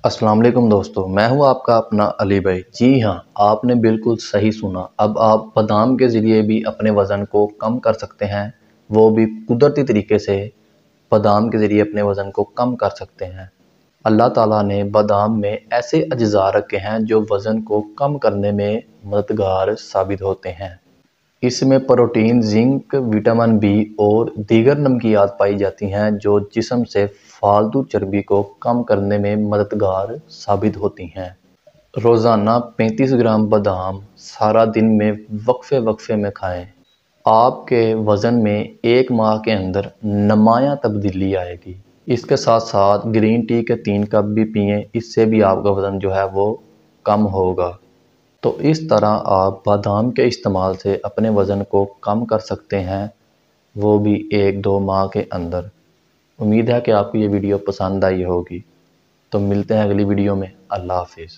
अस्सलाम वालेकुम दोस्तों, मैं हूं आपका अपना अली भाई। जी हाँ, आपने बिल्कुल सही सुना। अब आप बादाम के ज़रिए भी अपने वज़न को कम कर सकते हैं, वो भी कुदरती तरीके से बादाम के ज़रिए अपने वज़न को कम कर सकते हैं। अल्लाह ताला ने बादाम में ऐसे अज्जा रखे हैं जो वज़न को कम करने में मददगार साबित होते हैं। इसमें प्रोटीन, जिंक, विटामिन बी और दीगर नमकियात पाई जाती हैं जो जिस्म से फालतू चर्बी को कम करने में मददगार साबित होती हैं। रोज़ाना 35 ग्राम बादाम सारा दिन में वक्फे वक्फे में खाएं। आपके वज़न में 1 माह के अंदर नुमायां तब्दीली आएगी। इसके साथ साथ ग्रीन टी के 3 कप भी पिएं, इससे भी आपका वज़न जो है वो कम होगा। तो इस तरह आप बादाम के इस्तेमाल से अपने वज़न को कम कर सकते हैं, वो भी 1-2 माह के अंदर। उम्मीद है कि आपको ये वीडियो पसंद आई होगी। तो मिलते हैं अगली वीडियो में। अल्लाह हाफ़िज़।